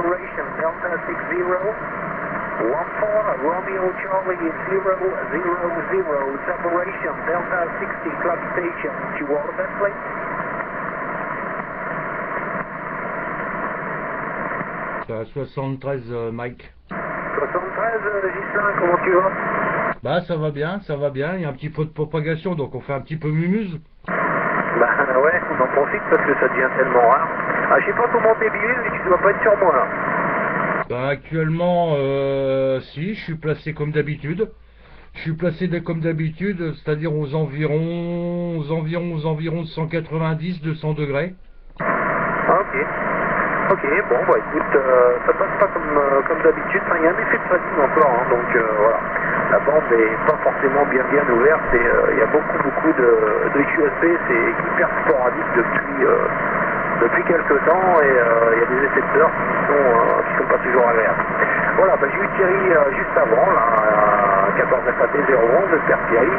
separation, Delta 60, 14, Romeo Charlie 000, separation, Delta 60, club station, to order, please. C'est à 73, Mike. 73, Gislain, comment tu vas? Bah ça va bien, ça va bien. Il y a un petit peu de propagation, donc on fait un petit peu mumuse. Bah ouais, on en profite parce que ça devient tellement rare. Ah, je sais pas comment t'es bilé, mais tu dois pas être sur moi là. Bah actuellement, si, je suis placé comme d'habitude. Je suis placé comme d'habitude, c'est-à-dire aux environs de 190, 200 degrés. Ah, ok. Ok, bon bah écoute, ça passe pas comme d'habitude, enfin, il y a un effet de fatigue encore, hein, donc voilà. La bande est pas forcément bien ouverte et il y a beaucoup de QSP, c'est hyper sporadique depuis quelques temps et il y a des récepteurs qui sont pas toujours agréables. Voilà, bah, j'ai eu Thierry juste avant, là, à 14 FAT 011, j'espère Thierry,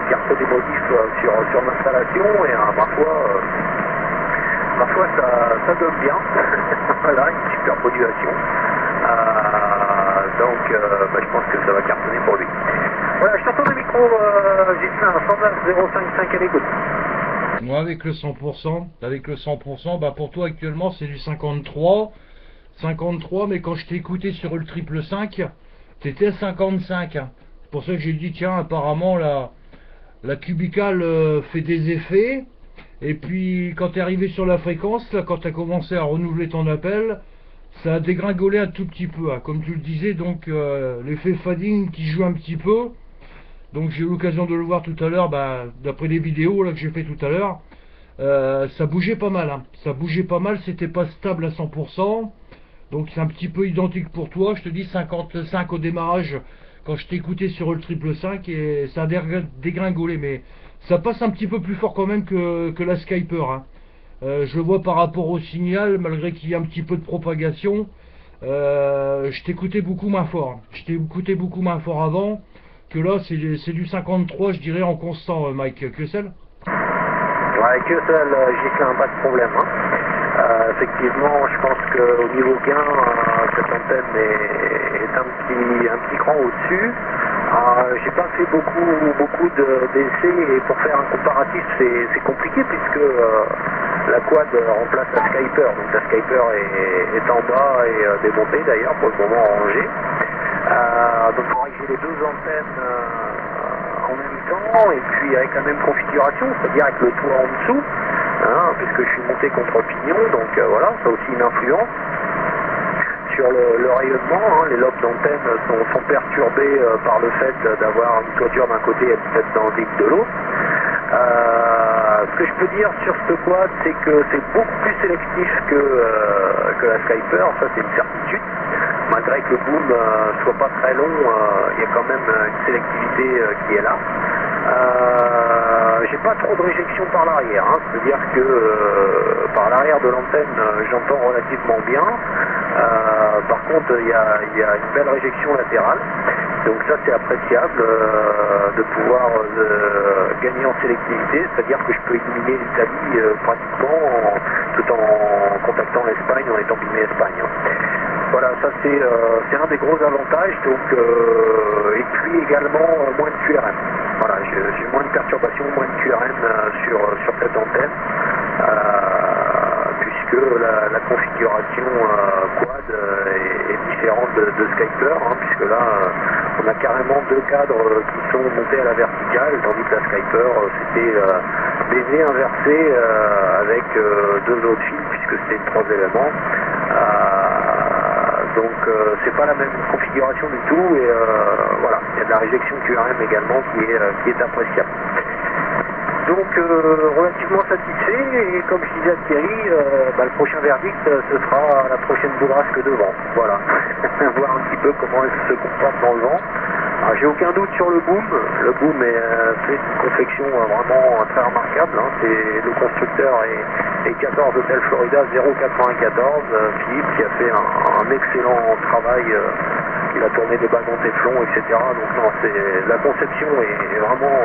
qui a refait des modifs sur l'installation et ma foi, ça donne bien. Voilà, une super modulation. Donc, bah, je pense que ça va cartonner pour lui. Voilà, je t'entends le micro, Gislain, 109 055 à l'écoute. Moi, avec le 100%, bah pour toi actuellement c'est du 53, mais quand je t'ai écouté sur le 555, t'étais à 55. Hein. C'est pour ça que j'ai dit, tiens, apparemment la cubicale fait des effets. Et puis quand tu es arrivé sur la fréquence, là, quand tu as commencé à renouveler ton appel, ça a dégringolé un tout petit peu, hein, comme tu le disais, donc l'effet fading qui joue un petit peu. Donc j'ai eu l'occasion de le voir tout à l'heure, bah, d'après les vidéos là, que j'ai fait tout à l'heure. Ça bougeait pas mal, hein. Ça bougeait pas mal, c'était pas stable à 100%. Donc c'est un petit peu identique pour toi, je te dis 55 au démarrage quand je t'écoutais sur le 555 et ça a dégringolé, mais ça passe un petit peu plus fort quand même que la Skyper. Hein. Je le vois par rapport au signal, malgré qu'il y ait un petit peu de propagation, je t'écoutais beaucoup moins fort. Je t'écoutais beaucoup moins fort avant, que là c'est du 53 je dirais en constant, Mike. Que celle? Ouais, que seul, Gislain, pas de problème. Hein. Effectivement, je pense qu'au niveau gain, cette antenne est un petit cran au-dessus. J'ai pas fait beaucoup d'essais et pour faire un comparatif, c'est compliqué puisque la quad remplace la Skyper. Donc la Skyper est en bas et démontée d'ailleurs, pour le moment rangée. Donc il faudrait que j'ai les deux antennes en même temps et puis avec la même configuration, c'est-à-dire avec le toit en dessous, hein, puisque je suis monté contre pignon, donc voilà, ça a aussi une influence sur le rayonnement. Hein. Les lobes d'antenne sont perturbés par le fait d'avoir une toiture d'un côté et peut-être dans le vide de l'autre. Ce que je peux dire sur ce quad, c'est que c'est beaucoup plus sélectif que la Skyper, ça c'est une certitude. Malgré que le boom soit pas très long, il y a quand même une sélectivité qui est là. J'ai pas trop de réjection par l'arrière, hein. C'est-à-dire que par l'arrière de l'antenne, j'entends relativement bien. Par contre, il y a une belle réjection latérale. Donc ça c'est appréciable de pouvoir gagner en sélectivité, c'est-à-dire que je peux éliminer l'Italie pratiquement tout en contactant l'Espagne, en étant bimé Espagne. Voilà, ça c'est un des gros avantages, donc et puis également moins de QRM. Voilà, j'ai moins de perturbations, moins de QRM sur cette antenne, puisque la configuration quad est différente de Skyper, hein, puisque là on a carrément deux cadres qui sont montés à la verticale, tandis que la Skyper c'était des nez inversés avec deux autres fils, puisque c'était 3 éléments. Donc c'est pas la même configuration du tout et voilà, il y a de la réjection QRM également qui est appréciable. Donc relativement satisfait et comme je disais à Thierry, le prochain verdict ce sera la prochaine bourrasque de vent. Voilà, voir un petit peu comment elle se comporte dans le vent. J'ai aucun doute sur le boom. Le boom est fait d'une confection vraiment très remarquable. Hein. Le constructeur est 14 Hotel Florida 094, Philippe, qui a fait un excellent travail. Il a tourné des ballons téflon, etc. Donc non, la conception est vraiment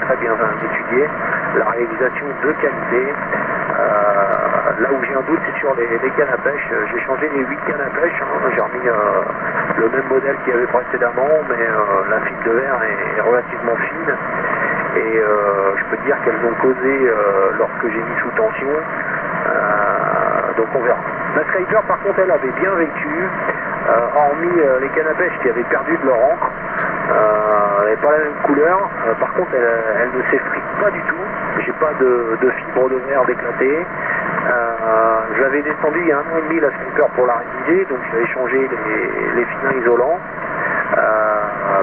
très bien étudiée. La réalisation de qualité. Là où j'ai un doute, c'est sur les cannes à pêche. J'ai changé les 8 cannes à pêche, hein. J'ai remis le même modèle qu'il y avait précédemment, mais la fibre de verre est relativement fine. Et je peux te dire qu'elles ont causé lorsque j'ai mis sous tension. Donc on verra. Ma Skyper par contre elle avait bien vécu, hormis les cannes à pêche qui avaient perdu de leur encre. Elle n'avait pas la même couleur, par contre elle ne s'effrite pas du tout. J'ai pas de fibre de verre d'éclater. J'avais descendu il y a 1 an et demi la Skyper pour la réviser, donc j'avais changé les filins isolants.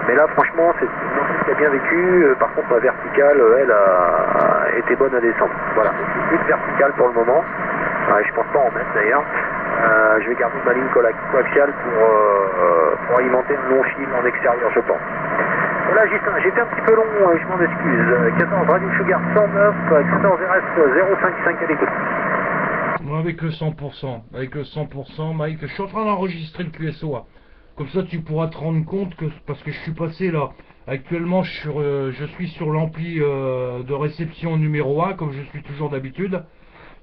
Mais là franchement c'est une machine qui a bien vécu. Par contre ma verticale elle a été bonne à descendre. Voilà, plus de verticale pour le moment. Je pense pas en mettre d'ailleurs. Je vais garder ma ligne coaxiale pour alimenter un long fil en extérieur je pense. Voilà Justin, j'étais un petit peu long, je m'en excuse. 14 Radio Sugar 109, 14 RS 055 à l'écoute. Moi avec le 100%, Mike, je suis en train d'enregistrer le QSO. Comme ça tu pourras te rendre compte que, parce que je suis passé là, actuellement je suis sur l'ampli de réception numéro 1, comme je suis toujours d'habitude.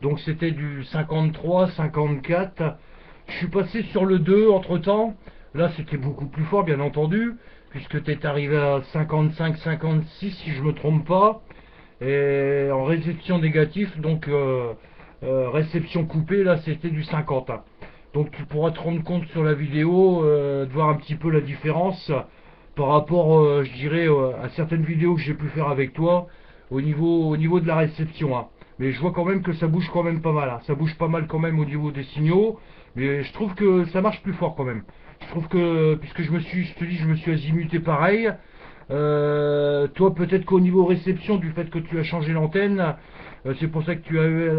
Donc c'était du 53, 54. Je suis passé sur le 2 entre temps. Là c'était beaucoup plus fort bien entendu, puisque tu es arrivé à 55, 56 si je me trompe pas. Et en réception négative, donc réception coupée, là c'était du 50. Donc tu pourras te rendre compte sur la vidéo, de voir un petit peu la différence par rapport, je dirais, à certaines vidéos que j'ai pu faire avec toi au niveau de la réception. Mais je vois quand même que ça bouge quand même pas mal. Ça bouge pas mal quand même au niveau des signaux, mais je trouve que ça marche plus fort quand même. Je trouve que, puisque je te dis, je me suis azimuté pareil. Toi peut-être qu'au niveau réception, du fait que tu as changé l'antenne, c'est pour ça que tu as eu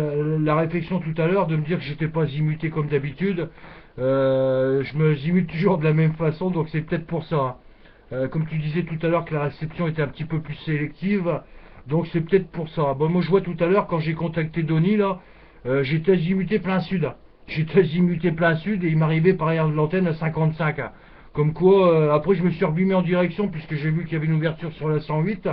la réflexion tout à l'heure de me dire que j'étais pas azimuté comme d'habitude. Je me zimute toujours de la même façon, donc c'est peut-être pour ça. Comme tu disais tout à l'heure que la réception était un petit peu plus sélective, donc c'est peut-être pour ça. Bon, moi je vois tout à l'heure quand j'ai contacté Donny là, j'étais azimuté plein sud. J'étais azimuté plein sud et il m'arrivait par arrière de l'antenne à 55. Comme quoi, après je me suis remis en direction puisque j'ai vu qu'il y avait une ouverture sur la 108.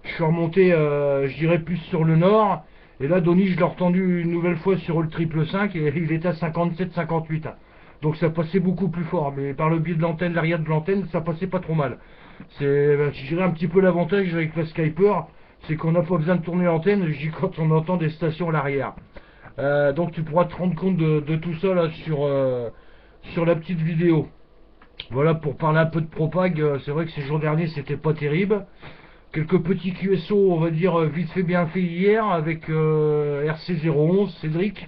Je suis remonté, je dirais plus sur le nord. Et là, Donny, je l'ai entendu une nouvelle fois sur le 555 et il était à 57-58. Donc ça passait beaucoup plus fort. Mais par le biais de l'antenne, l'arrière de l'antenne, ça passait pas trop mal. C'est, je dirais, un petit peu l'avantage avec la Skyper, c'est qu'on n'a pas besoin de tourner l'antenne, je dis quand on entend des stations à l'arrière. Donc tu pourras te rendre compte de tout ça là sur la petite vidéo. Voilà, pour parler un peu de propag, c'est vrai que ces jours derniers c'était pas terrible. Quelques petits QSO, on va dire vite fait bien fait hier avec RC011 Cédric.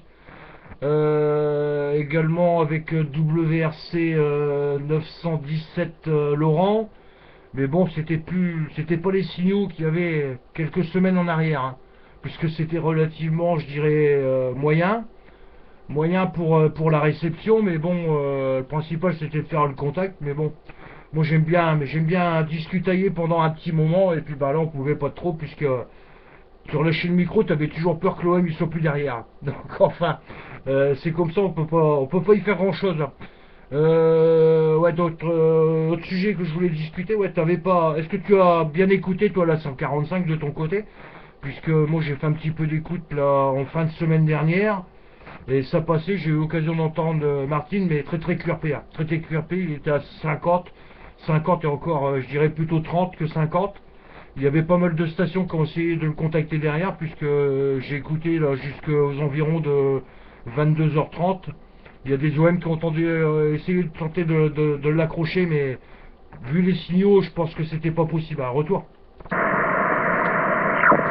Également avec WRC 917 Laurent. Mais bon, c'était pas les signaux qu'il y avait quelques semaines en arrière, puisque c'était relativement, je dirais, moyen pour la réception, mais bon, le principal c'était de faire le contact, mais bon, moi j'aime bien discutailler pendant un petit moment, et puis bah là on pouvait pas trop, puisque sur la chaîne micro, tu avais toujours peur que l'OM il soit plus derrière. Donc enfin, c'est comme ça, on peut pas y faire grand chose. Ouais, d'autres sujets que je voulais discuter. Ouais, t'avais pas. Est-ce que tu as bien écouté toi la 145 de ton côté? Puisque moi j'ai fait un petit peu d'écoute là en fin de semaine dernière. Et ça passait, j'ai eu l'occasion d'entendre Martine, mais très QRP. Très QRP, il était à 50. 50 et encore, je dirais plutôt 30 que 50. Il y avait pas mal de stations qui ont essayé de le contacter derrière, puisque j'ai écouté là jusqu'aux environs de 22h30. Il y a des OM qui ont essayé de tenter de l'accrocher, mais vu les signaux, je pense que c'était pas possible. Un retour.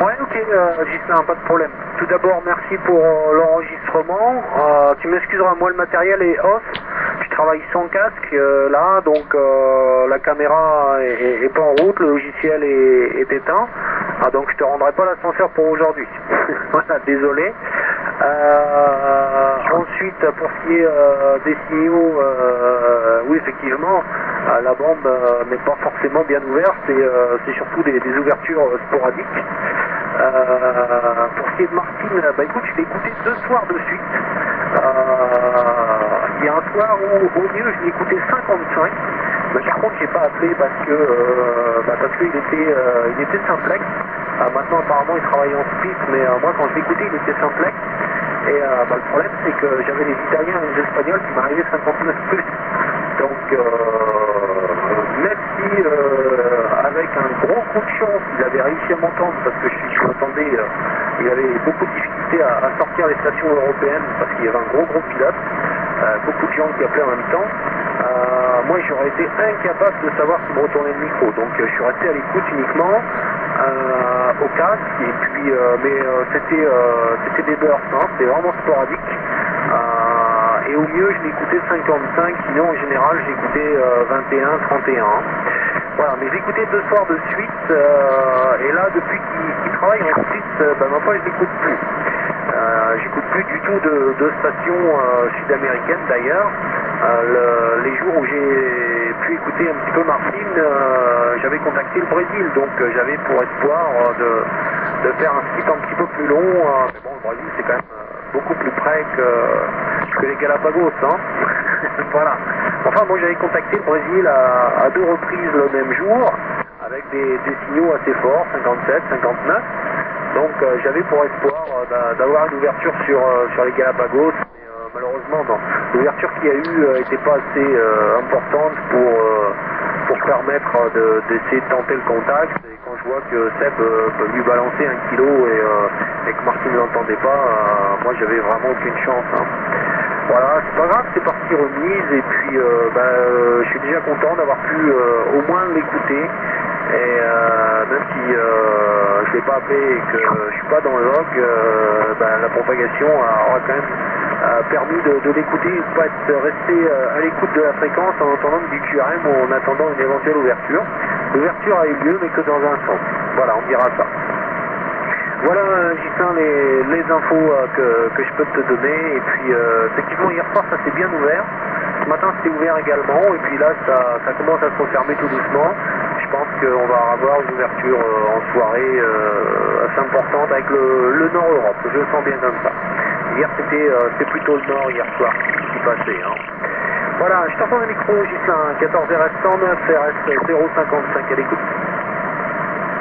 Ouais, ok, Gislain, pas de problème. Tout d'abord, merci pour l'enregistrement. Tu m'excuseras, moi le matériel est off. Je travaille sans casque là, donc la caméra est pas en route, le logiciel est éteint. Donc je te rendrai pas l'ascenseur pour aujourd'hui. Voilà, désolé. Ensuite, pour ce qui est des signaux, oui effectivement, la bande n'est pas forcément bien ouverte, c'est surtout des ouvertures sporadiques. Pour ce qui est de Martine, bah écoute, je l'ai écouté 2 soirs de suite. Il y a un soir où au mieux je l'ai écouté 55. Mais par contre j'ai pas appelé parce qu'il était simplex. Maintenant apparemment il travaille en split, mais moi quand je l'ai écouté il était simplex. Et le problème, c'est que j'avais les Italiens et les Espagnols qui m'arrivaient 59 plus. Donc, même si avec un gros coup de chance, il avait réussi à m'entendre, parce que je m'entendais, il avait beaucoup de difficultés à sortir les stations européennes, parce qu'il y avait un gros pilote, beaucoup de gens qui appelaient en même temps. Moi, j'aurais été incapable de savoir si me retournait le micro. Donc, je suis resté à l'écoute uniquement au casque, et puis, c'était des bursts, hein, c'était vraiment sporadique. Et au mieux, je l'écoutais 55, sinon en général, j'écoutais 21, 31. Voilà, mais j'écoutais 2 soirs de suite, et là, depuis qu'il travaille en Suisse, maintenant, je l'écoute plus. J'écoute plus du tout de stations sud-américaines d'ailleurs. Les jours où j'ai pu écouter un petit peu Martine, j'avais contacté le Brésil, donc j'avais pour espoir de faire un site un petit peu plus long. Mais bon, le Brésil c'est quand même beaucoup plus près que les Galapagos, hein. Voilà. Enfin, moi j'avais contacté le Brésil à 2 reprises le même jour, avec des signaux assez forts, 57, 59. Donc j'avais pour espoir d'avoir une ouverture sur les Galapagos, mais malheureusement non. L'ouverture qu'il y a eu n'était pas assez importante pour permettre d'essayer de tenter le contact. Et quand je vois que Seb peut lui balancer 1 kilo et que Martin ne l'entendait pas, moi j'avais vraiment aucune chance, hein. Voilà, c'est pas grave, c'est parti remise, et puis je suis déjà content d'avoir pu au moins l'écouter. Et même si je ne l'ai pas appelé et que je suis pas dans le log, la propagation aura quand même permis de l'écouter et de ne pas être resté à l'écoute de la fréquence en entendant du QRM ou en attendant une éventuelle ouverture. L'ouverture a eu lieu, mais que dans un sens. Voilà, on dira ça. Voilà, Gislain, les infos que je peux te donner. Et puis, effectivement, hier soir, ça s'est bien ouvert. Ce matin, c'était ouvert également. Et puis là, ça commence à se refermer tout doucement. Je pense qu'on va avoir une ouverture en soirée assez importante avec le Nord-Europe. Je le sens bien comme ça. Hier, c'était plutôt le Nord, hier soir, qui passait, hein. Voilà, je t'entends le micro, Gislain, 14 RS 109, RS 055 à l'écoute.